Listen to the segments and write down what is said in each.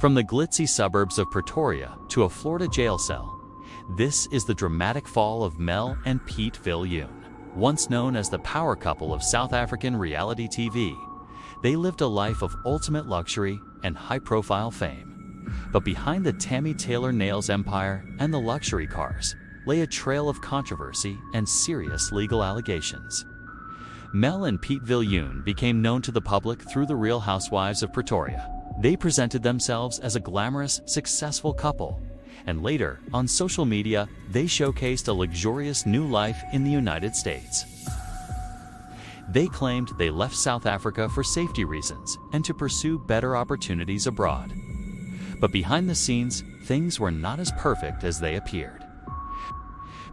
From the glitzy suburbs of Pretoria to a Florida jail cell, this is the dramatic fall of Mel and Peet Viljoen. Once known as the power couple of South African reality TV, they lived a life of ultimate luxury and high-profile fame. But behind the Tammy Taylor Nails empire and the luxury cars lay a trail of controversy and serious legal allegations. Mel and Peet Viljoen became known to the public through the Real Housewives of Pretoria. They presented themselves as a glamorous, successful couple, and later, on social media, they showcased a luxurious new life in the United States. They claimed they left South Africa for safety reasons and to pursue better opportunities abroad. But behind the scenes, things were not as perfect as they appeared.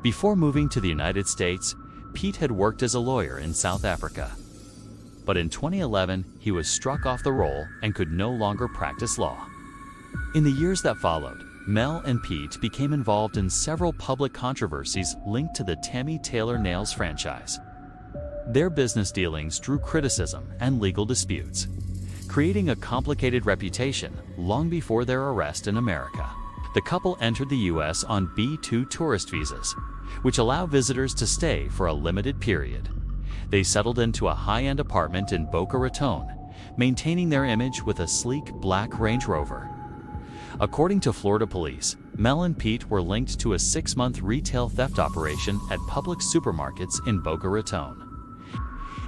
Before moving to the United States, Peet had worked as a lawyer in South Africa. But in 2011, he was struck off the roll and could no longer practice law. In the years that followed, Mel and Peet became involved in several public controversies linked to the Tammy Taylor Nails franchise. Their business dealings drew criticism and legal disputes, creating a complicated reputation long before their arrest in America. The couple entered the U.S. on B-2 tourist visas, which allow visitors to stay for a limited period. They settled into a high-end apartment in Boca Raton, maintaining their image with a sleek black Range Rover. According to Florida police, Mel and Peet were linked to a 6-month retail theft operation at public supermarkets in Boca Raton.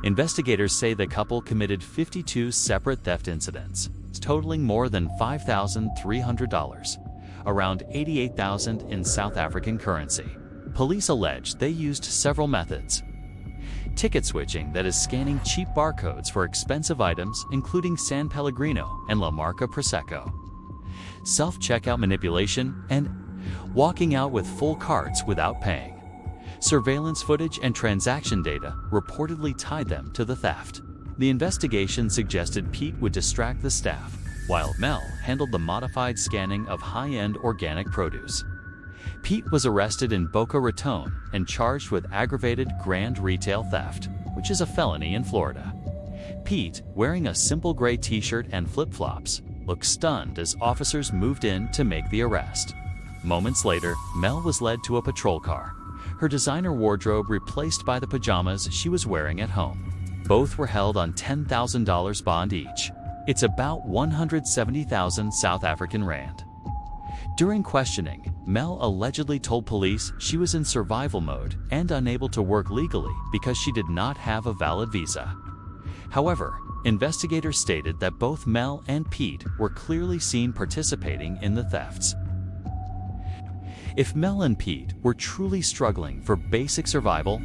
Investigators say the couple committed 52 separate theft incidents, totaling more than $5,300, around $88,000 in South African currency. Police allege they used several methods. Ticket switching, that is scanning cheap barcodes for expensive items including San Pellegrino and La Marca Prosecco. Self-checkout manipulation, and walking out with full carts without paying. Surveillance footage and transaction data reportedly tied them to the theft. The investigation suggested Peet would distract the staff, while Mel handled the modified scanning of high-end organic produce. Peet was arrested in Boca Raton and charged with aggravated grand retail theft, which is a felony in Florida. Peet, wearing a simple gray t-shirt and flip-flops, looked stunned as officers moved in to make the arrest. Moments later, Mel was led to a patrol car, her designer wardrobe replaced by the pajamas she was wearing at home. Both were held on $10,000 bond each. It's about 170,000 South African rand. During questioning, Mel allegedly told police she was in survival mode and unable to work legally because she did not have a valid visa. However, investigators stated that both Mel and Peet were clearly seen participating in the thefts. If Mel and Peet were truly struggling for basic survival,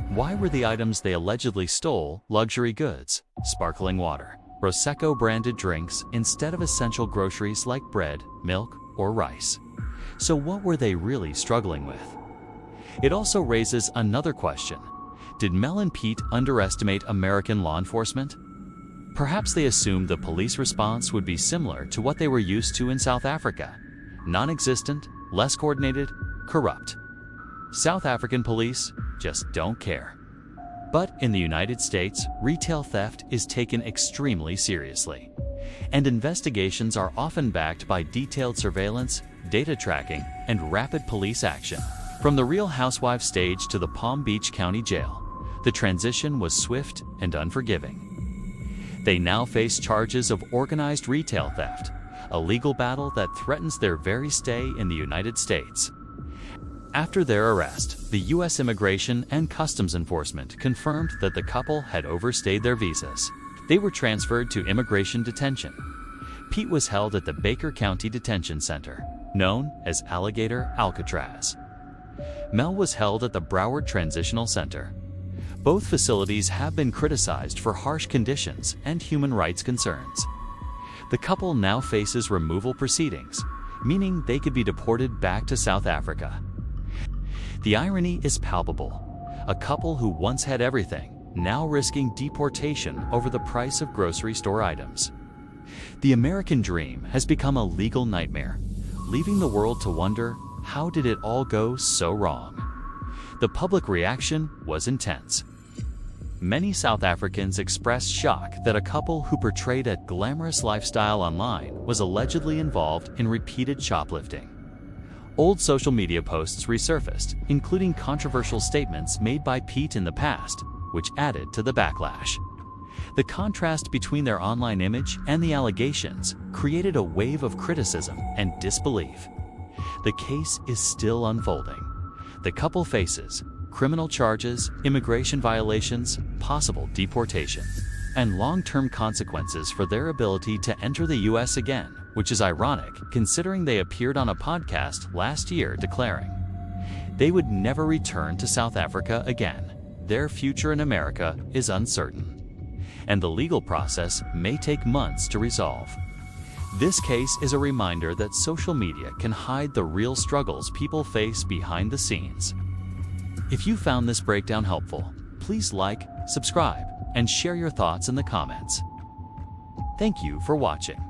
why were the items they allegedly stole luxury goods, sparkling water, Prosecco-branded drinks instead of essential groceries like bread, milk, or rice? So what were they really struggling with? It also raises another question. Did Mel and Peet underestimate American law enforcement? Perhaps they assumed the police response would be similar to what they were used to in South Africa: non-existent, less coordinated, corrupt. South African police just don't care. But in the United States, retail theft is taken extremely seriously, and investigations are often backed by detailed surveillance, data tracking, and rapid police action. From the Real Housewives stage to the Palm Beach County Jail, the transition was swift and unforgiving. They now face charges of organized retail theft, a legal battle that threatens their very stay in the United States. After their arrest, the U.S. Immigration and Customs Enforcement confirmed that the couple had overstayed their visas. They were transferred to immigration detention. Peet was held at the Baker County Detention Center, known as Alligator Alcatraz. Mel was held at the Broward Transitional Center. Both facilities have been criticized for harsh conditions and human rights concerns. The couple now faces removal proceedings, meaning they could be deported back to South Africa. The irony is palpable. A couple who once had everything, now risking deportation over the price of grocery store items. The American dream has become a legal nightmare, leaving the world to wonder, how did it all go so wrong? The public reaction was intense. Many South Africans expressed shock that a couple who portrayed a glamorous lifestyle online was allegedly involved in repeated shoplifting. Old social media posts resurfaced, including controversial statements made by Peet in the past, which added to the backlash. The contrast between their online image and the allegations created a wave of criticism and disbelief. The case is still unfolding. The couple faces criminal charges, immigration violations, possible deportation, and long-term consequences for their ability to enter the U.S. again, which is ironic considering they appeared on a podcast last year declaring they would never return to South Africa again. Their future in America is uncertain, and the legal process may take months to resolve. This case is a reminder that social media can hide the real struggles people face behind the scenes. If you found this breakdown helpful, please like, subscribe, and share your thoughts in the comments. Thank you for watching.